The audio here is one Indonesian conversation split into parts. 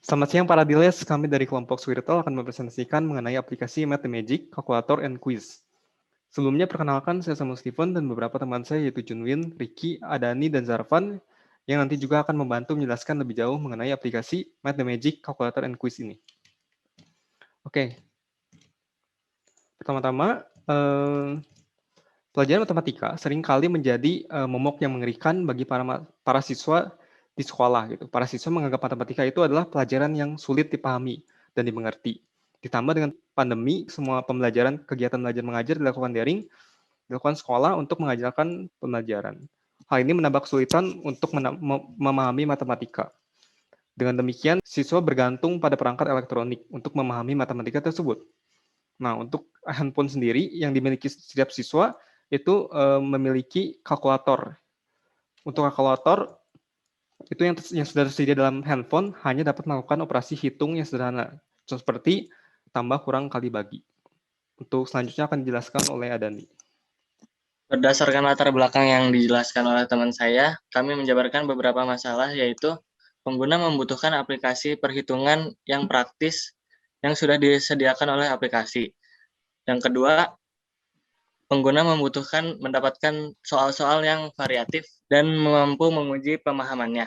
Selamat siang para Diles, kami dari kelompok Swirtel akan mempresentasikan mengenai aplikasi Mathemagic, Calculator, and Quiz. Sebelumnya perkenalkan saya Samuel Steven dan beberapa teman saya yaitu Junwin, Ricky, Adani, dan Zarvan yang nanti juga akan membantu menjelaskan lebih jauh mengenai aplikasi Mathemagic, Calculator, and Quiz ini. Oke, pertama-tama pelajaran matematika seringkali menjadi momok yang mengerikan bagi para siswa di sekolah gitu. Para siswa menganggap matematika itu adalah pelajaran yang sulit dipahami dan dimengerti. Ditambah dengan pandemi, semua pembelajaran, kegiatan belajar mengajar dilakukan daring, dilakukan sekolah untuk mengajarkan pembelajaran. Hal ini menambah kesulitan untuk memahami matematika. Dengan demikian, siswa bergantung pada perangkat elektronik untuk memahami matematika tersebut. Nah, untuk handphone sendiri yang dimiliki setiap siswa itu memiliki kalkulator. Untuk kalkulator itu yang sudah tersedia dalam handphone hanya dapat melakukan operasi hitung yang sederhana, seperti tambah, kurang, kali, bagi. Untuk selanjutnya akan dijelaskan oleh Adani. Berdasarkan latar belakang yang dijelaskan oleh teman saya, kami menjabarkan beberapa masalah, yaitu pengguna membutuhkan aplikasi perhitungan yang praktis yang sudah disediakan oleh aplikasi. Yang kedua, pengguna membutuhkan mendapatkan soal-soal yang variatif dan mampu menguji pemahamannya.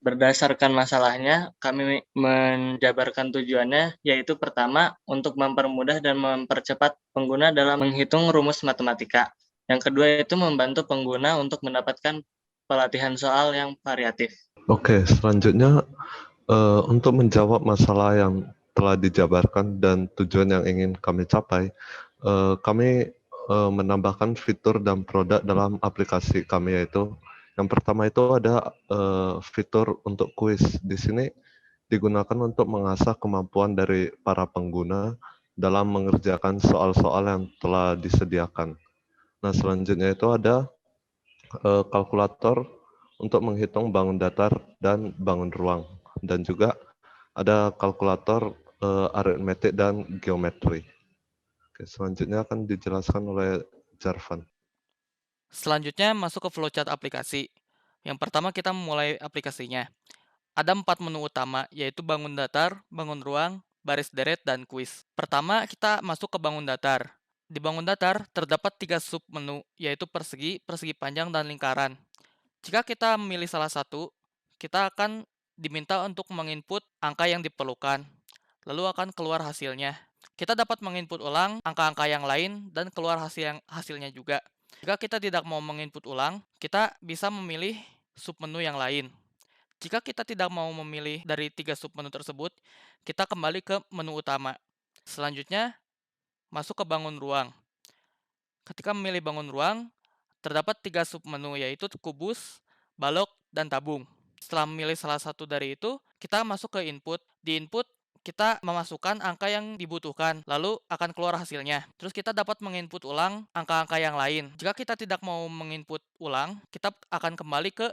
Berdasarkan masalahnya, kami menjabarkan tujuannya, yaitu pertama, untuk mempermudah dan mempercepat pengguna dalam menghitung rumus matematika. Yang kedua itu membantu pengguna untuk mendapatkan pelatihan soal yang variatif. Oke, selanjutnya untuk menjawab masalah yang telah dijabarkan dan tujuan yang ingin kami capai, kami menambahkan fitur dan produk dalam aplikasi kami, yaitu yang pertama itu ada fitur untuk kuis. Di sini digunakan untuk mengasah kemampuan dari para pengguna dalam mengerjakan soal-soal yang telah disediakan. Nah, selanjutnya itu ada kalkulator untuk menghitung bangun datar dan bangun ruang. Dan juga ada kalkulator aritmetik dan geometri. Oke, selanjutnya akan dijelaskan oleh Jarvan. Selanjutnya masuk ke flowchart aplikasi. Yang pertama kita memulai aplikasinya. Ada 4 menu utama, yaitu bangun datar, bangun ruang, baris deret, dan kuis. Pertama, kita masuk ke bangun datar. Di bangun datar, terdapat 3 submenu, yaitu persegi, persegi panjang, dan lingkaran. Jika kita memilih salah satu, kita akan diminta untuk menginput angka yang diperlukan, lalu akan keluar hasilnya. Kita dapat menginput ulang angka-angka yang lain dan keluar hasilnya juga. Jika kita tidak mau menginput ulang, kita bisa memilih submenu yang lain. Jika kita tidak mau memilih dari 3 submenu tersebut, kita kembali ke menu utama. Selanjutnya, masuk ke bangun ruang. Ketika memilih bangun ruang, terdapat 3 submenu, yaitu kubus, balok, dan tabung. Setelah memilih salah satu dari itu, kita masuk ke input. Di input, kita memasukkan angka yang dibutuhkan, lalu akan keluar hasilnya. Terus kita dapat menginput ulang angka-angka yang lain. Jika kita tidak mau menginput ulang, kita akan kembali ke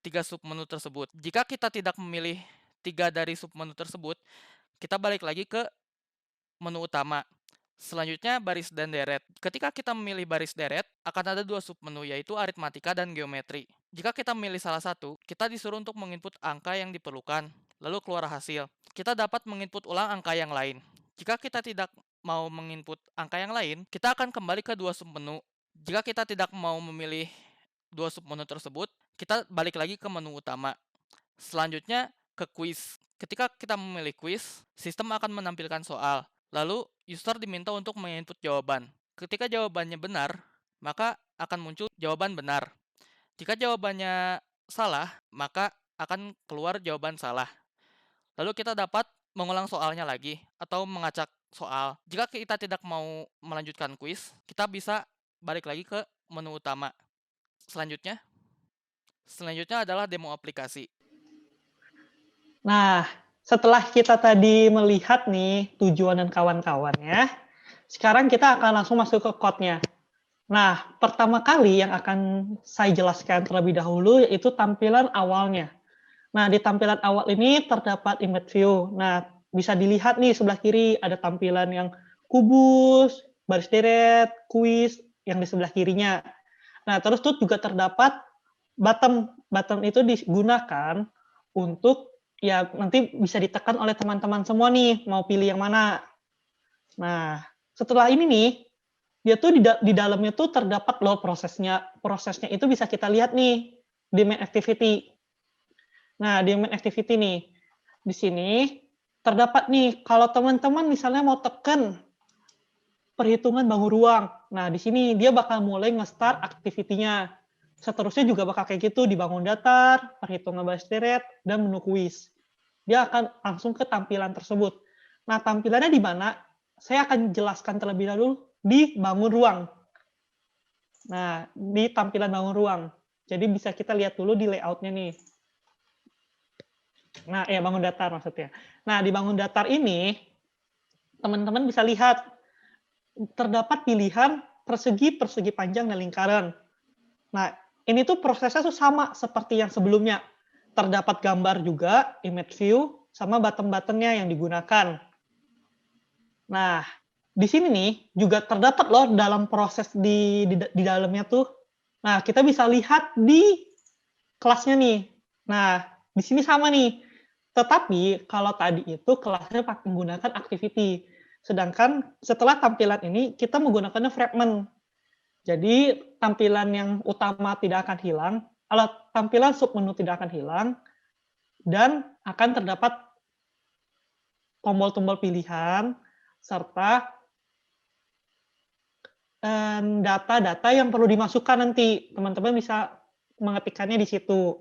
3 submenu tersebut. Jika kita tidak memilih 3 dari submenu tersebut, kita balik lagi ke menu utama. Selanjutnya baris dan deret. Ketika kita memilih baris deret, akan ada 2 submenu, yaitu aritmatika dan geometri. Jika kita memilih salah satu, kita disuruh untuk menginput angka yang diperlukan, lalu keluar hasil. Kita dapat menginput ulang angka yang lain. Jika kita tidak mau menginput angka yang lain, kita akan kembali ke 2 submenu. Jika kita tidak mau memilih 2 submenu tersebut, kita balik lagi ke menu utama. Selanjutnya ke quiz. Ketika kita memilih quiz, sistem akan menampilkan soal. Lalu user diminta untuk menginput jawaban. Ketika jawabannya benar, maka akan muncul jawaban benar. Jika jawabannya salah, maka akan keluar jawaban salah. Lalu kita dapat mengulang soalnya lagi atau mengacak soal. Jika kita tidak mau melanjutkan quiz, kita bisa balik lagi ke menu utama. Selanjutnya adalah demo aplikasi. Nah, setelah kita tadi melihat nih tujuan dan kawan-kawannya, sekarang kita akan langsung masuk ke code-nya. Nah, pertama kali yang akan saya jelaskan terlebih dahulu yaitu tampilan awalnya. Nah, di tampilan awal ini terdapat image view. Nah, bisa dilihat nih sebelah kiri ada tampilan yang kubus, baris deret, kuis yang di sebelah kirinya. Nah, terus tuh juga terdapat button. Button itu digunakan untuk ya nanti bisa ditekan oleh teman-teman semua nih, mau pilih yang mana. Nah, setelah ini nih, dia tuh di dalamnya tuh terdapat loh prosesnya. Prosesnya itu bisa kita lihat nih di main activity. Nah, di main activity nih, di sini terdapat nih kalau teman-teman misalnya mau tekan perhitungan bangun ruang. Nah, di sini dia bakal mulai nge-start activity-nya. Seterusnya juga bakal kayak gitu, dibangun datar, perhitungan baris deret, dan menu kuis. Dia akan langsung ke tampilan tersebut. Nah, tampilannya di mana? Saya akan jelaskan terlebih dahulu di bangun ruang. Nah, di tampilan bangun ruang. Jadi bisa kita lihat dulu di layout-nya nih. Nah, ya bangun datar maksudnya. Nah, di bangun datar ini, teman-teman bisa lihat terdapat pilihan persegi, persegi panjang, dan lingkaran. Nah, ini tuh prosesnya tuh sama seperti yang sebelumnya. Terdapat gambar juga, image view, sama button-buttonnya yang digunakan. Nah, di sini nih juga terdapat loh dalam proses di dalamnya tuh. Nah, kita bisa lihat di kelasnya nih. Nah, di sini sama nih. Tetapi kalau tadi itu kelasnya menggunakan activity. Sedangkan setelah tampilan ini kita menggunakannya fragment. Jadi tampilan yang utama tidak akan hilang, tampilan submenu tidak akan hilang, dan akan terdapat tombol-tombol pilihan serta data-data yang perlu dimasukkan nanti. Teman-teman bisa mengetikkannya di situ.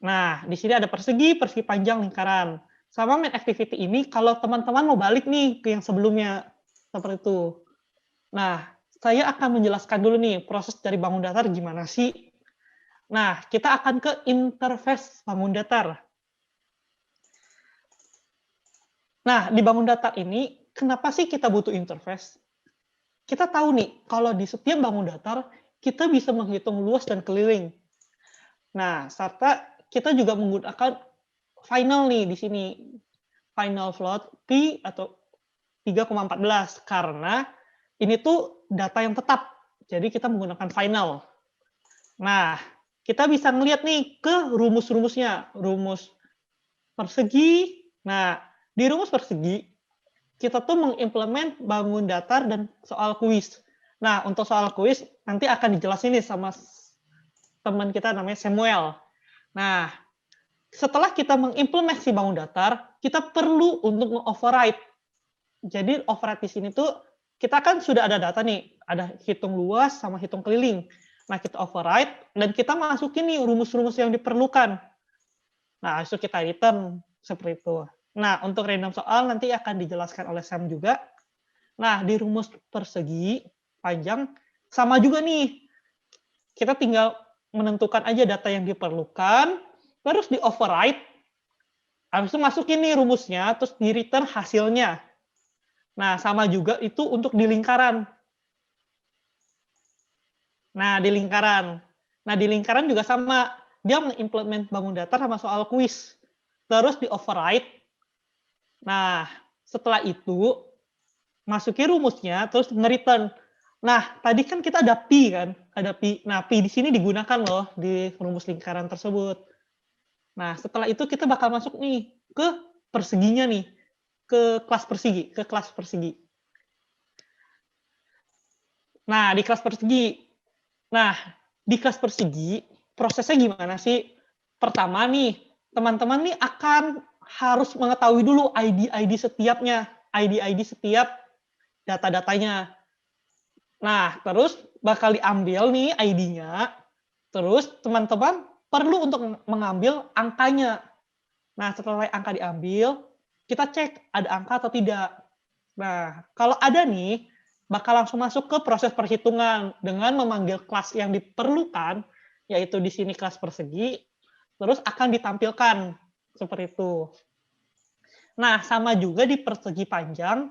Nah, di sini ada persegi, persegi panjang, lingkaran. Sama main activity ini, kalau teman-teman mau balik nih ke yang sebelumnya, seperti itu. Nah, saya akan menjelaskan dulu nih, proses dari bangun datar gimana sih. Nah, kita akan ke interface bangun datar. Nah, di bangun datar ini, kenapa sih kita butuh interface? Kita tahu nih, kalau di setiap bangun datar, kita bisa menghitung luas dan keliling. Nah, serta kita juga menggunakan final nih di sini. Final float P atau 3,14 karena ini tuh data yang tetap. Jadi kita menggunakan final. Nah, kita bisa ngelihat nih ke rumus-rumusnya. Rumus persegi. Nah, di rumus persegi kita tuh mengimplement bangun datar dan soal kuis. Nah, untuk soal kuis nanti akan dijelasin nih sama teman kita namanya Samuel. Nah, setelah kita mengimplementasi bangun datar, kita perlu untuk nge-override. Jadi override di sini tuh kita kan sudah ada data nih, ada hitung luas sama hitung keliling. Nah, kita override dan kita masukin nih rumus-rumus yang diperlukan. Nah, itu kita return seperti itu. Nah, untuk random soal nanti akan dijelaskan oleh Sam juga. Nah, di rumus persegi panjang sama juga nih. Kita tinggal menentukan aja data yang diperlukan, terus di override, habis itu masukin nih rumusnya, terus di return hasilnya. Nah, sama juga itu untuk di lingkaran. Nah, di lingkaran juga sama. Dia mengimplement bangun datar sama soal kuis. Terus di override. Nah, setelah itu, masukin rumusnya, terus nge-return. Nah, tadi kan kita ada Pi kan? Ada Pi. Nah, Pi di sini digunakan loh di rumus lingkaran tersebut. Nah, setelah itu kita bakal masuk nih ke perseginya nih. Ke kelas persegi. Nah, di kelas persegi, prosesnya gimana sih? Pertama nih, teman-teman nih akan harus mengetahui dulu ID setiap data-datanya. Nah, terus bakal diambil nih ID-nya, terus teman-teman perlu untuk mengambil angkanya. Nah, setelah angka diambil, kita cek ada angka atau tidak. Nah, kalau ada nih, bakal langsung masuk ke proses perhitungan dengan memanggil kelas yang diperlukan, yaitu di sini kelas persegi, terus akan ditampilkan seperti itu. Nah, sama juga di persegi panjang.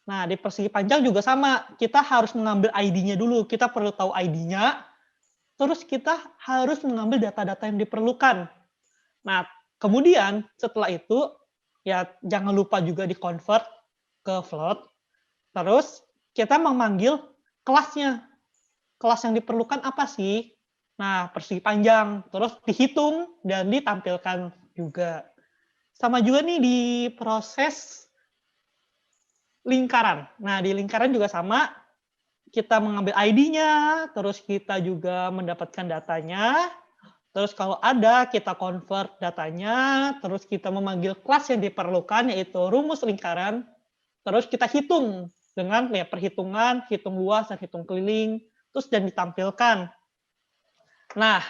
Nah, di persegi panjang juga sama. Kita harus mengambil ID-nya dulu. Kita perlu tahu ID-nya. Terus kita harus mengambil data-data yang diperlukan. Nah, kemudian setelah itu, ya jangan lupa juga di-convert ke float. Terus kita memanggil kelasnya. Kelas yang diperlukan apa sih? Nah, persegi panjang. Terus dihitung dan ditampilkan juga. Sama juga nih di proses lingkaran. Nah, di lingkaran juga sama, kita mengambil ID-nya, terus kita juga mendapatkan datanya, terus kalau ada kita convert datanya, terus kita memanggil kelas yang diperlukan yaitu rumus lingkaran, terus kita hitung dengan ya perhitungan, hitung luas dan hitung keliling, terus dan ditampilkan. Nah,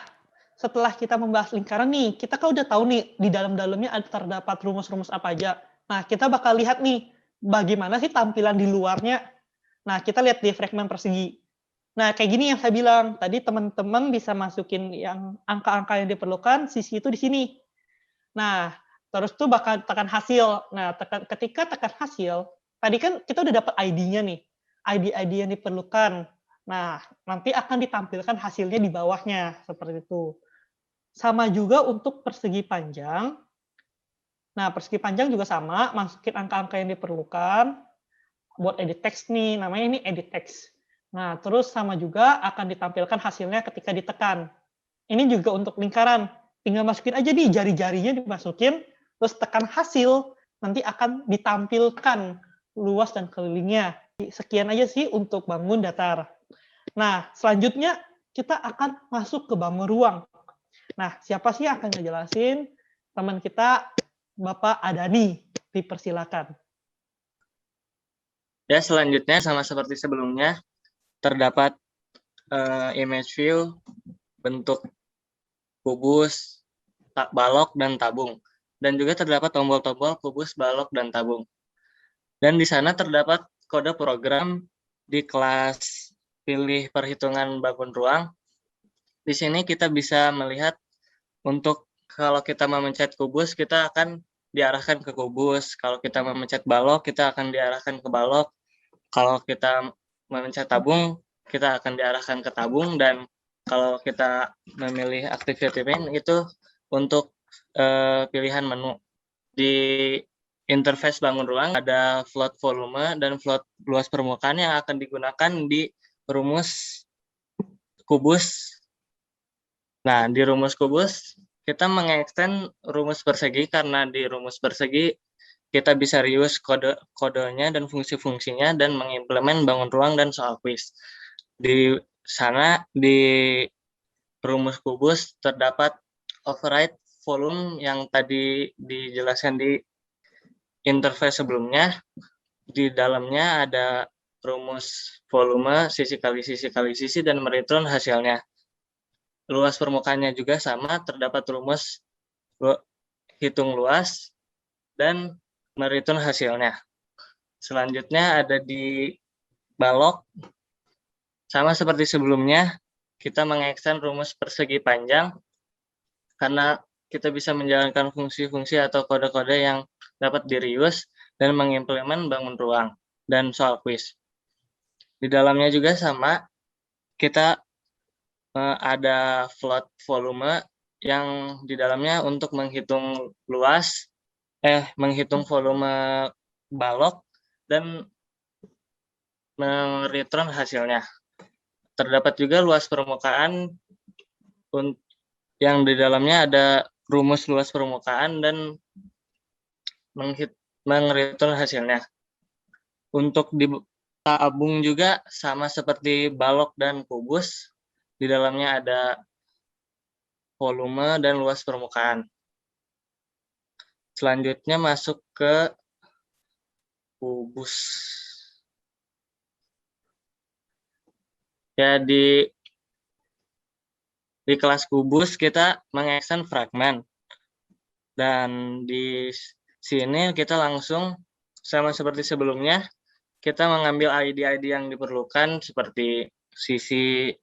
setelah kita membahas lingkaran nih, kita kan udah tahu nih di dalam-dalamnya terdapat rumus-rumus apa aja. Nah, kita bakal lihat nih bagaimana sih tampilan di luarnya. Nah, kita lihat di fragmen persegi. Nah, kayak gini yang saya bilang. Tadi teman-teman bisa masukin yang angka-angka yang diperlukan, sisi itu di sini. Nah, terus tuh bakal tekan hasil. Nah, ketika tekan hasil, tadi kan kita udah dapat ID-nya nih. ID-ID yang diperlukan. Nah, nanti akan ditampilkan hasilnya di bawahnya, seperti itu. Sama juga untuk persegi panjang. Nah, persegi panjang juga sama, masukin angka-angka yang diperlukan. Buat edit text nih, namanya ini edit text. Nah, terus sama juga akan ditampilkan hasilnya ketika ditekan. Ini juga untuk lingkaran. Tinggal masukin aja nih, jari-jarinya dimasukin, terus tekan hasil, nanti akan ditampilkan luas dan kelilingnya. Sekian aja sih untuk bangun datar. Nah, selanjutnya kita akan masuk ke bangun ruang. Nah, siapa sih yang akan ngejelasin? Teman kita, Bapak Adani. Dipersilakan. Ya, selanjutnya sama seperti sebelumnya, terdapat image view, bentuk kubus, balok, dan tabung. Dan juga terdapat tombol-tombol kubus, balok, dan tabung. Dan di sana terdapat kode program di kelas pilih perhitungan bangun ruang. Di sini kita bisa melihat untuk kalau kita memencet kubus, kita akan diarahkan ke kubus. Kalau kita memencet balok, kita akan diarahkan ke balok. Kalau kita memencet tabung, kita akan diarahkan ke tabung. Dan kalau kita memilih activity pane, itu untuk pilihan menu. Di interface bangun ruang ada float volume dan float luas permukaan yang akan digunakan di rumus kubus. Nah, di rumus kubus kita mengextend rumus persegi karena di rumus persegi kita bisa reuse kodenya dan fungsi-fungsinya dan mengimplement bangun ruang dan soal quiz. Di sana di rumus kubus terdapat override volume yang tadi dijelaskan di interface sebelumnya. Di dalamnya ada rumus volume, sisi kali sisi, dan mereturn hasilnya. Luas permukaannya juga sama, terdapat rumus hitung luas dan mereturn hasilnya. Selanjutnya ada di balok, sama seperti sebelumnya, kita mengextend rumus persegi panjang karena kita bisa menjalankan fungsi-fungsi atau kode-kode yang dapat di-reuse dan mengimplement bangun ruang dan soal quiz. Di dalamnya juga sama, kita ada float volume yang di dalamnya untuk menghitung luas, menghitung volume balok dan mereturn hasilnya. Terdapat juga luas permukaan yang di dalamnya ada rumus luas permukaan dan mereturn hasilnya. Untuk di tabung juga sama seperti balok dan kubus, di dalamnya ada volume dan luas permukaan. Selanjutnya masuk ke kubus. Ya, di kelas kubus kita mengextend fragmen. Dan di sini kita langsung sama seperti sebelumnya, kita mengambil ID-ID yang diperlukan seperti sisi,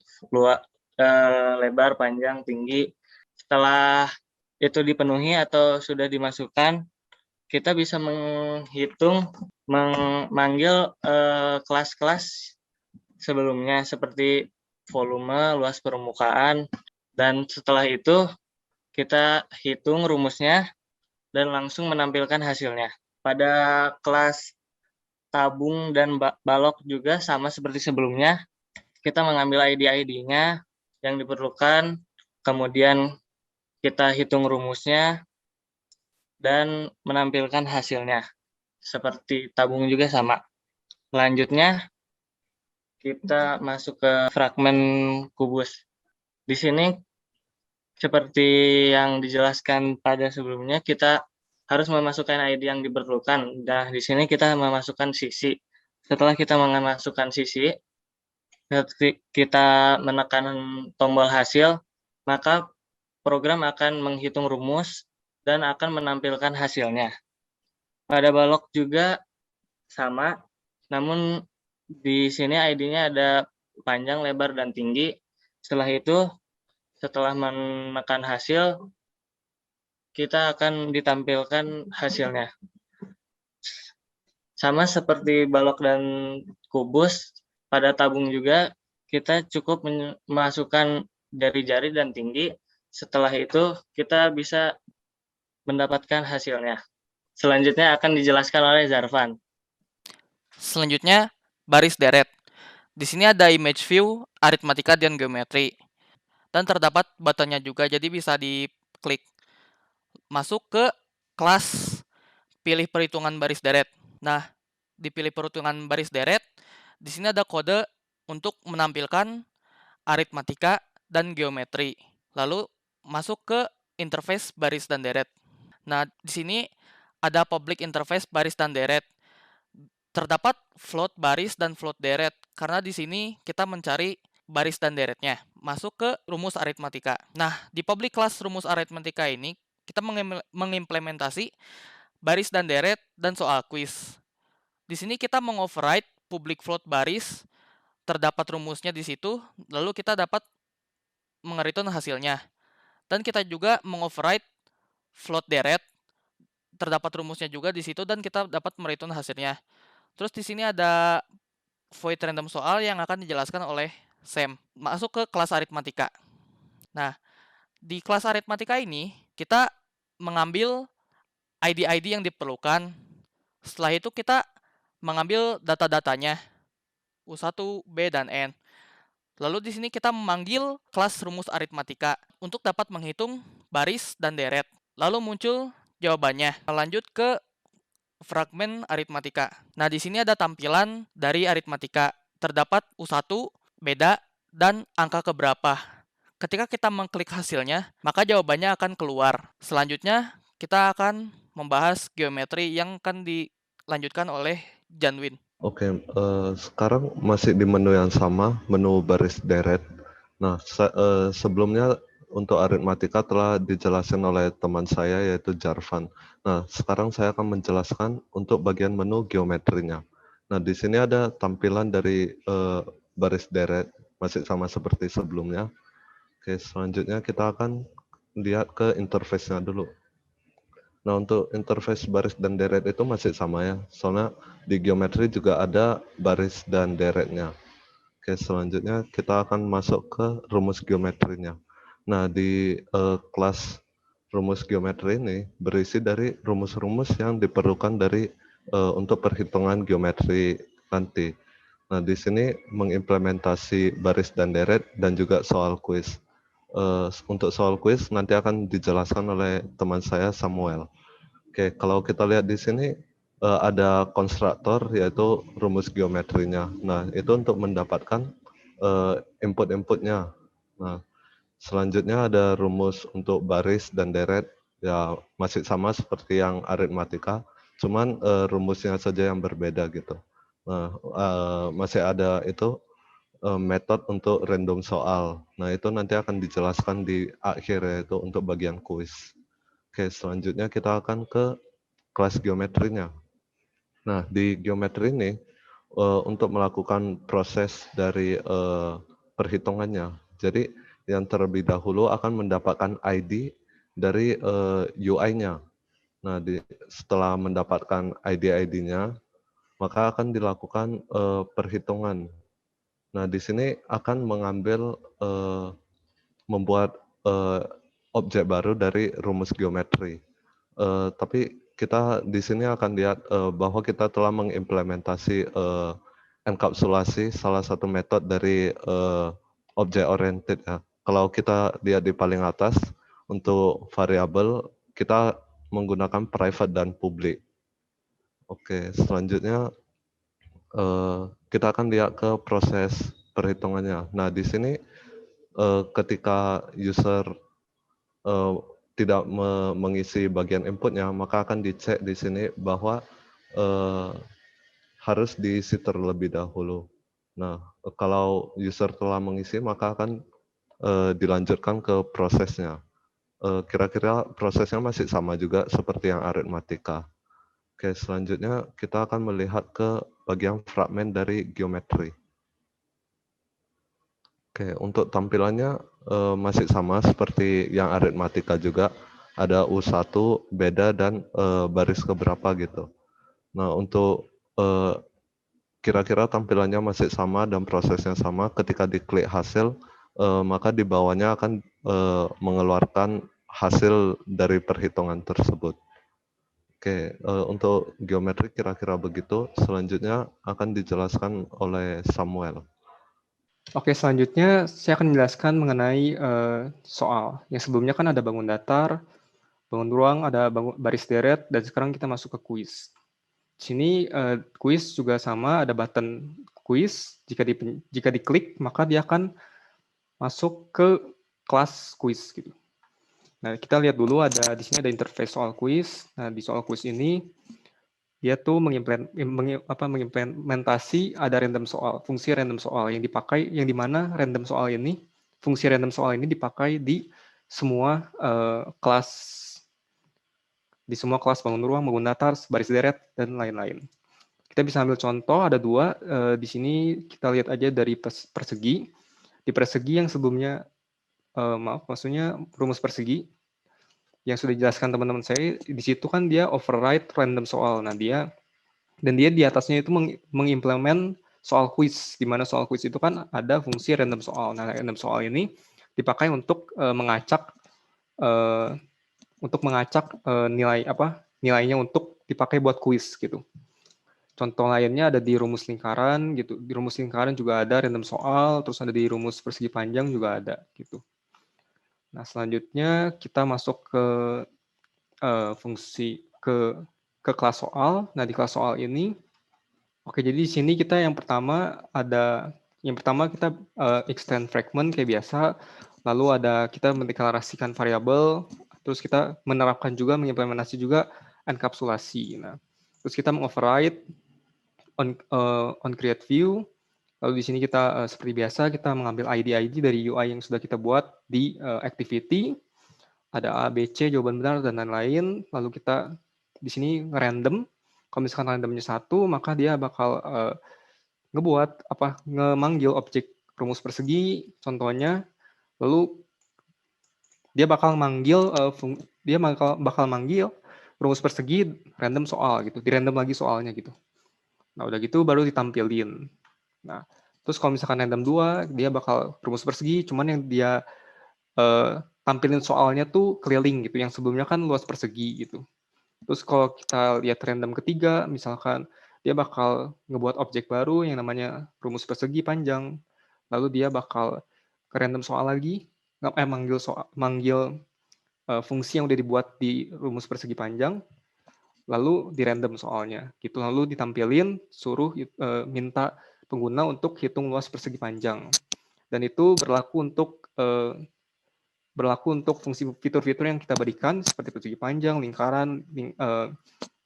lebar, panjang, tinggi. Setelah itu dipenuhi atau sudah dimasukkan, kita bisa menghitung, memanggil kelas-kelas sebelumnya seperti volume, luas permukaan, dan setelah itu kita hitung rumusnya dan langsung menampilkan hasilnya. Pada kelas tabung dan balok juga sama seperti sebelumnya, kita mengambil ID-ID-nya yang diperlukan, kemudian kita hitung rumusnya, dan menampilkan hasilnya. Seperti tabung juga sama. Selanjutnya, kita masuk ke fragmen kubus. Di sini, seperti yang dijelaskan pada sebelumnya, kita harus memasukkan ID yang diperlukan. Nah, di sini kita memasukkan sisi. Setelah kita memasukkan sisi, kita menekan tombol hasil, maka program akan menghitung rumus dan akan menampilkan hasilnya. Pada balok juga sama, namun di sini ID-nya ada panjang, lebar, dan tinggi. Setelah itu, setelah menekan hasil, kita akan ditampilkan hasilnya. Sama seperti balok dan kubus, pada tabung juga kita cukup memasukkan jari-jari dan tinggi. Setelah itu, kita bisa mendapatkan hasilnya. Selanjutnya akan dijelaskan oleh Zarvan. Selanjutnya, baris deret. Di sini ada image view, aritmatika, dan geometri. Dan terdapat buttonnya juga, jadi bisa diklik. Masuk ke kelas pilih perhitungan baris deret. Nah, di pilih perhitungan baris deret, di sini ada kode untuk menampilkan aritmatika dan geometri. Lalu masuk ke interface baris dan deret. Nah, di sini ada public interface baris dan deret. Terdapat float baris dan float deret karena di sini kita mencari baris dan deretnya. Masuk ke rumus aritmatika. Nah, di public class rumus aritmatika ini kita mengimplementasi baris dan deret dan soal quiz. Di sini kita mengoverride public float baris, terdapat rumusnya di situ, lalu kita dapat mengereturn hasilnya. Dan kita juga mengoverride float deret, terdapat rumusnya juga di situ dan kita dapat mereturn hasilnya. Terus di sini ada void random soal yang akan dijelaskan oleh Sam. Masuk ke kelas aritmatika. Nah, di kelas aritmatika ini kita mengambil ID-ID yang diperlukan. Setelah itu kita mengambil data-datanya U1, B, dan N. Lalu di sini kita memanggil kelas rumus aritmatika untuk dapat menghitung baris dan deret. Lalu muncul jawabannya. Lanjut ke fragmen aritmatika. Nah, di sini ada tampilan dari aritmatika. Terdapat U1, beda, dan angka keberapa. Ketika kita mengklik hasilnya, maka jawabannya akan keluar. Selanjutnya, kita akan membahas geometri yang akan dilanjutkan oleh Janwin. Oke, sekarang masih di menu yang sama, menu baris deret. Nah, sebelumnya untuk aritmatika telah dijelaskan oleh teman saya yaitu Jarvan. Nah, sekarang saya akan menjelaskan untuk bagian menu geometrinya. Nah, di sini ada tampilan dari baris deret, masih sama seperti sebelumnya. Oke, selanjutnya kita akan lihat ke interface-nya dulu. Nah, untuk interface baris dan deret itu masih sama ya, soalnya di geometri juga ada baris dan deretnya. Oke, selanjutnya kita akan masuk ke rumus geometrinya. Nah, di kelas rumus geometri ini berisi dari rumus-rumus yang diperlukan dari untuk perhitungan geometri nanti. Nah, di sini mengimplementasi baris dan deret dan juga soal quiz. Untuk soal quiz nanti akan dijelaskan oleh teman saya Samuel. Oke, kalau kita lihat di sini ada konstruktor yaitu rumus geometrinya. Nah, itu untuk mendapatkan input-inputnya. Nah, selanjutnya ada rumus untuk baris dan deret, ya masih sama seperti yang aritmatika, cuman rumusnya saja yang berbeda gitu. Nah, masih ada itu metode untuk random soal. Nah, itu nanti akan dijelaskan di akhir yaitu untuk bagian kuis. Oke, selanjutnya kita akan ke kelas geometrinya. Nah, di geometri ini untuk melakukan proses dari perhitungannya. Jadi yang terlebih dahulu akan mendapatkan ID dari UI-nya. Nah, setelah mendapatkan ID-ID-nya, maka akan dilakukan perhitungan. Nah, di sini akan mengambil membuat objek baru dari rumus geometri. Tapi kita di sini akan lihat bahwa kita telah mengimplementasi enkapsulasi salah satu metode dari object oriented ya. Kalau kita lihat di paling atas untuk variabel, kita menggunakan private dan public. Oke, selanjutnya kita akan lihat ke proses perhitungannya. Nah, di sini ketika user tidak mengisi bagian inputnya, maka akan dicek di sini bahwa harus diisi terlebih dahulu. Nah, kalau user telah mengisi, maka akan dilanjutkan ke prosesnya. Kira-kira prosesnya masih sama juga seperti yang aritmatika. Oke, selanjutnya kita akan melihat ke bagian fragmen dari geometri. Oke, untuk tampilannya masih sama seperti yang aritmatika juga. Ada U1, beda, dan baris keberapa gitu. Nah, untuk kira-kira tampilannya masih sama dan prosesnya sama. Ketika diklik hasil, maka di bawahnya akan mengeluarkan hasil dari perhitungan tersebut. Oke, untuk geometri kira-kira begitu. Selanjutnya akan dijelaskan oleh Samuel. Oke, selanjutnya saya akan menjelaskan mengenai soal. Yang sebelumnya kan ada bangun datar, bangun ruang, ada baris deret, dan sekarang kita masuk ke kuis. Di sini kuis juga sama, ada button kuis. Jika diklik, maka dia akan masuk ke kelas kuis gitu. Nah, kita lihat dulu di sini ada interface soal kuis. Nah, di soal kuis ini dia tuh mengimplementasi ada random soal, fungsi random soal yang dipakai, yang dimana fungsi random soal ini dipakai di semua kelas bangun ruang, bangun datar, baris deret, dan lain-lain. Kita bisa ambil contoh, ada dua. Di sini kita lihat aja dari persegi. Di persegi yang sebelumnya, maksudnya rumus persegi, yang sudah dijelaskan teman-teman saya, di situ kan dia override random soal. Nah, dia di atasnya itu mengimplement soal quiz, di mana soal quiz itu kan ada fungsi random soal. Nah, random soal ini dipakai untuk mengacak nilainya untuk dipakai buat quiz gitu. Contoh lainnya ada di rumus lingkaran gitu. Di rumus lingkaran juga ada random soal, terus ada di rumus persegi panjang juga ada gitu. Nah, selanjutnya kita masuk ke fungsi ke kelas soal. Nah, di kelas soal ini, oke, jadi di sini kita yang pertama kita extend fragment kayak biasa, lalu kita mendeklarasikan variabel, terus kita mengimplementasi juga enkapsulasi. Nah, terus kita mengoverride on create view. Lalu di sini kita seperti biasa kita mengambil ID dari UI yang sudah kita buat di activity. Ada A, B, C, jawaban benar, dan lain-lain. Lalu kita di sini nge-random. Kalau misalkan randomnya 1, maka dia bakal ngemanggil objek rumus persegi, contohnya. Lalu dia bakal manggil rumus persegi random soal gitu. Di-random lagi soalnya gitu. Nah, udah gitu baru ditampilin. Nah, terus kalau misalkan random 2, dia bakal rumus persegi, cuman yang dia tampilin soalnya tuh keliling gitu, yang sebelumnya kan luas persegi gitu. Terus kalau kita lihat random ketiga, misalkan dia bakal ngebuat objek baru yang namanya rumus persegi panjang, lalu dia bakal ke random soal lagi, manggil fungsi yang udah dibuat di rumus persegi panjang, lalu di random soalnya gitu, lalu ditampilin, suruh minta pengguna untuk hitung luas persegi panjang, dan itu berlaku untuk fungsi fitur-fitur yang kita berikan seperti persegi panjang, lingkaran,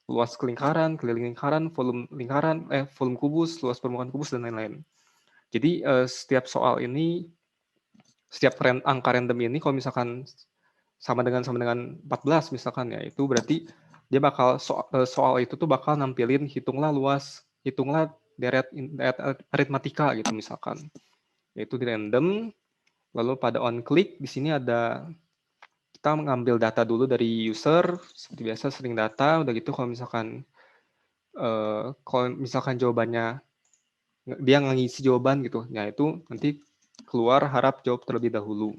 luas lingkaran, keliling lingkaran, volume lingkaran, volume kubus, luas permukaan kubus, dan lain-lain. Jadi setiap angka random ini kalau misalkan sama dengan 14 misalkan ya, itu berarti dia bakal soal itu tuh bakal nampilin hitunglah deret aritmatika gitu misalkan. Yaitu di random. Lalu pada on click di sini kita mengambil data dulu dari user, seperti biasa string data. Udah gitu kalau misalkan jawabannya dia ngisi jawaban gitu, ya itu nanti keluar harap jawab terlebih dahulu.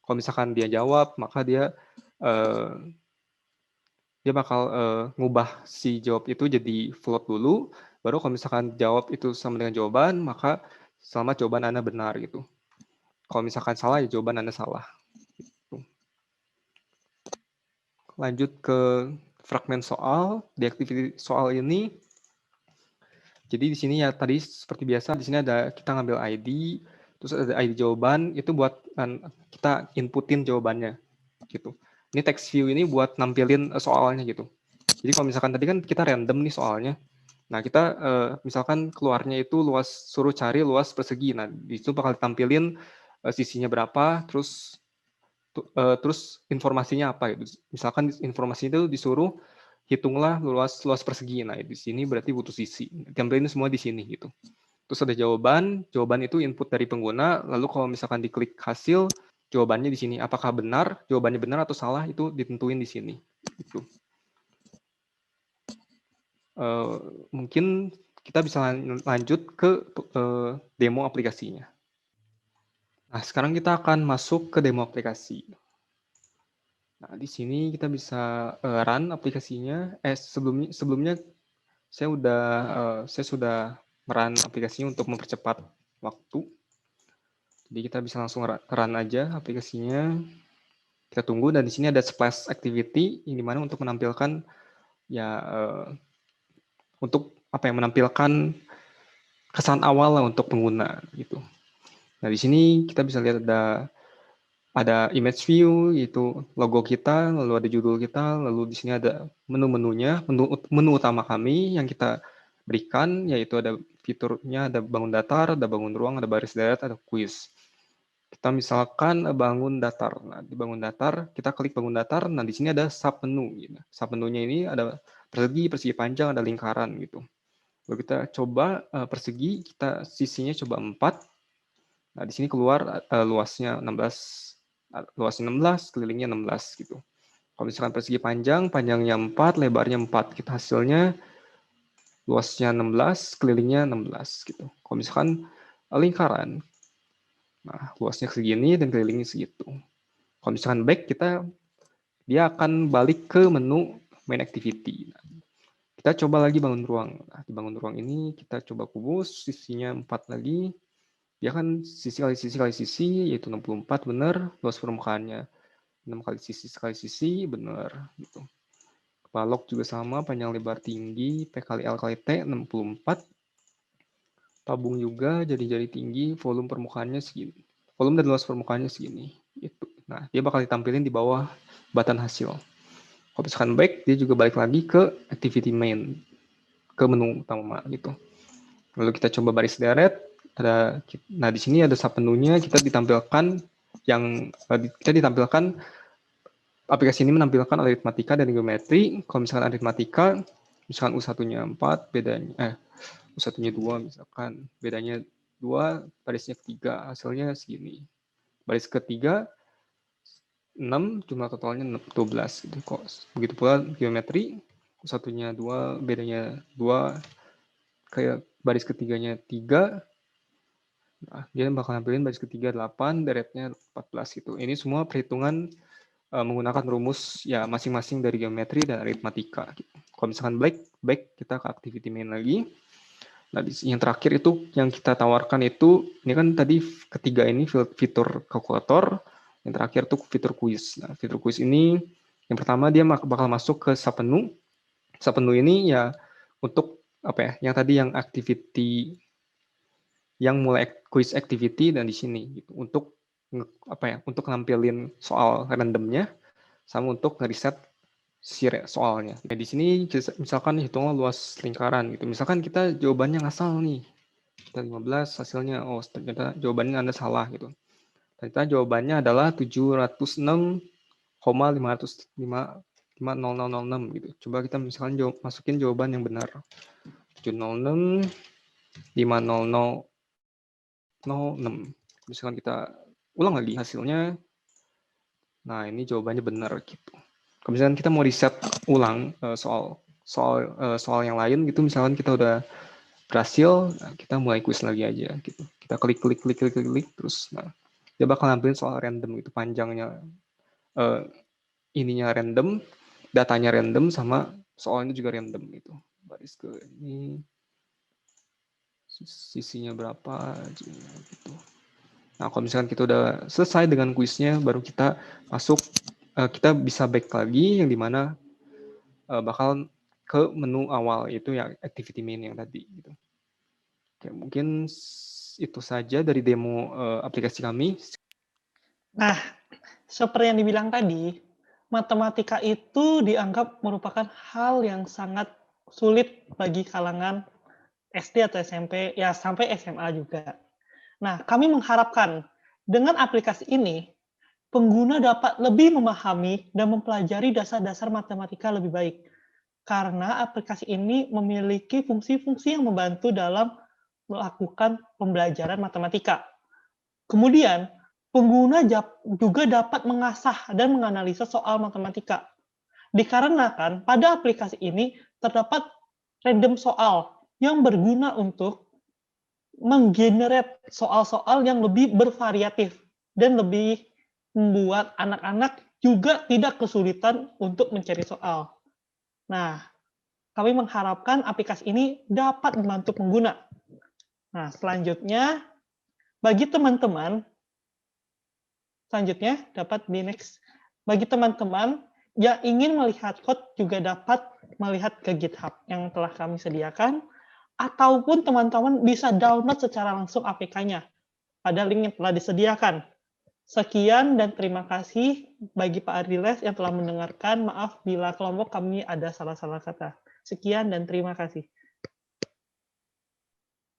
Kalau misalkan dia jawab, maka dia bakal ngubah si jawab itu jadi float dulu. Baru kalau misalkan jawab itu sama dengan jawaban, maka selamat jawaban Anda benar gitu. Kalau misalkan salah, ya jawaban Anda salah. Lanjut ke fragmen soal, di activity soal ini. Jadi di sini ya tadi seperti biasa di sini ada kita ngambil ID, terus ada ID jawaban, itu buat kita inputin jawabannya gitu. Ini text view ini buat nampilin soalnya gitu. Jadi kalau misalkan tadi kan kita random nih soalnya. Nah, kita misalkan keluarnya itu suruh cari luas persegi. Nah, di situ bakal ditampilin sisinya berapa, terus informasinya apa gitu. Misalkan informasi itu disuruh hitunglah luas persegi. Nah, di sini berarti butuh sisi. Tampilin semua di sini gitu. Terus ada jawaban itu input dari pengguna, lalu kalau misalkan diklik hasil, jawabannya di sini. Apakah benar, jawabannya benar atau salah itu ditentuin di sini. Gitu. Mungkin kita bisa lanjut ke demo aplikasinya. Nah, sekarang kita akan masuk ke demo aplikasi. Nah, di sini kita bisa run aplikasinya. Sebelumnya saya sudah run aplikasinya untuk mempercepat waktu. Jadi kita bisa langsung run aja aplikasinya. Kita tunggu, dan di sini ada splash activity yang dimana untuk menampilkan ya untuk menampilkan kesan awal lah untuk pengguna gitu. Nah, di sini kita bisa lihat ada image view, yaitu logo kita, lalu ada judul kita, lalu di sini ada menu utama kami yang kita berikan, yaitu ada fiturnya, ada bangun datar, ada bangun ruang, ada baris deret, ada quiz. Kita misalkan bangun datar. Nah, di bangun datar, kita klik bangun datar. Nah, di sini ada sub menu. Gitu. Sub menunya ini ada persegi panjang, ada lingkaran gitu. Lalu kita coba persegi, kita sisinya coba 4. Nah, di sini keluar luasnya 16, kelilingnya 16 gitu. Kalau misalkan persegi panjangnya 4, lebarnya 4. Kita hasilnya luasnya 16, kelilingnya 16 gitu. Kalau misalkan lingkaran, nah, luasnya segini dan kelilingnya segitu. Kalau misalkan back, dia akan balik ke menu main activity. Nah, kita coba lagi bangun ruang. Nah, di bangun ruang ini kita coba kubus, sisinya 4 lagi. Dia kan sisi kali sisi, yaitu 64, benar. Luas permukaannya 6 kali sisi, benar. Gitu. Balok juga sama, panjang lebar tinggi, P kali L kali T, 64. Tabung juga, jari-jari tinggi, volume permukaannya segini. Volume dan luas permukaannya segini. Gitu. Nah, dia bakal ditampilin di bawah button hasil. Kalau misalkan back, dia juga balik lagi ke activity main, ke menu utama gitu. Lalu kita coba baris deret. Nah, di sini ada submenunya, kita ditampilkan aplikasi ini menampilkan aritmatika dan geometri. Kalau misalkan aritmatika, misalkan U1-nya 4, U1-nya 2, misalkan bedanya 2, barisnya ketiga, hasilnya segini. Baris ketiga 6, jumlah totalnya 12 gitu kok. Begitu pula geometri, U1-nya 2, bedanya 2, kayak baris ketiganya 3. Nah, dia bakal nampilin baris ketiga 8, deretnya 14 gitu. Ini semua perhitungan menggunakan rumus ya masing-masing dari geometri dan aritmatika. Gitu. Kalau misalkan back kita ke activity main lagi. Nah, yang terakhir itu yang kita tawarkan itu, ini kan tadi ketiga ini fitur kalkulator, yang terakhir itu fitur quiz. Nah, fitur quiz ini yang pertama dia bakal masuk ke submenu. Submenu ini ya untuk yang tadi yang activity, yang mulai quiz activity, dan di sini gitu untuk untuk nampilin soal randomnya sama untuk ngeriset soalnya. Nah, di sini misalkan hitunglah luas lingkaran gitu. Misalkan kita jawabannya ngasal nih. Kita 15 hasilnya, ternyata jawabannya Anda salah gitu. Ternyata jawabannya adalah 706,505,006 gitu. Coba kita misalkan masukin jawaban yang benar. 706,500,06. Misalkan kita ulang lagi hasilnya. Nah, ini jawabannya benar gitu. Kalau misalkan kita mau reset ulang soal yang lain gitu, misalkan kita udah berhasil, nah, kita mulai quiz lagi aja gitu. Kita klik terus, nah dia bakal nampilin soal random gitu, panjangnya ininya random, datanya random, sama soalnya juga random gitu. Baris ke ini sisinya berapa gitu. Nah, kalau misalkan kita udah selesai dengan kuisnya, baru kita masuk, kita bisa back lagi, yang dimana bakal ke menu awal, itu yang activity main yang tadi gitu. Oke, mungkin itu saja dari demo aplikasi kami. Nah, seperti yang dibilang tadi, matematika itu dianggap merupakan hal yang sangat sulit bagi kalangan SD atau SMP, ya sampai SMA juga. Nah, kami mengharapkan dengan aplikasi ini, pengguna dapat lebih memahami dan mempelajari dasar-dasar matematika lebih baik. Karena aplikasi ini memiliki fungsi-fungsi yang membantu dalam melakukan pembelajaran matematika. Kemudian, pengguna juga dapat mengasah dan menganalisa soal matematika. Dikarenakan pada aplikasi ini terdapat random soal yang berguna untuk menggenerate soal-soal yang lebih bervariatif dan lebih membuat anak-anak juga tidak kesulitan untuk mencari soal. Nah, kami mengharapkan aplikasi ini dapat membantu pengguna. Nah, selanjutnya, bagi teman-teman, selanjutnya dapat di next. Bagi teman-teman yang ingin melihat code juga dapat melihat ke GitHub yang telah kami sediakan, ataupun teman-teman bisa download secara langsung APK-nya pada link yang telah disediakan. Sekian dan terima kasih bagi Pak Ardiles yang telah mendengarkan. Maaf bila kelompok kami ada salah-salah kata. Sekian dan terima kasih.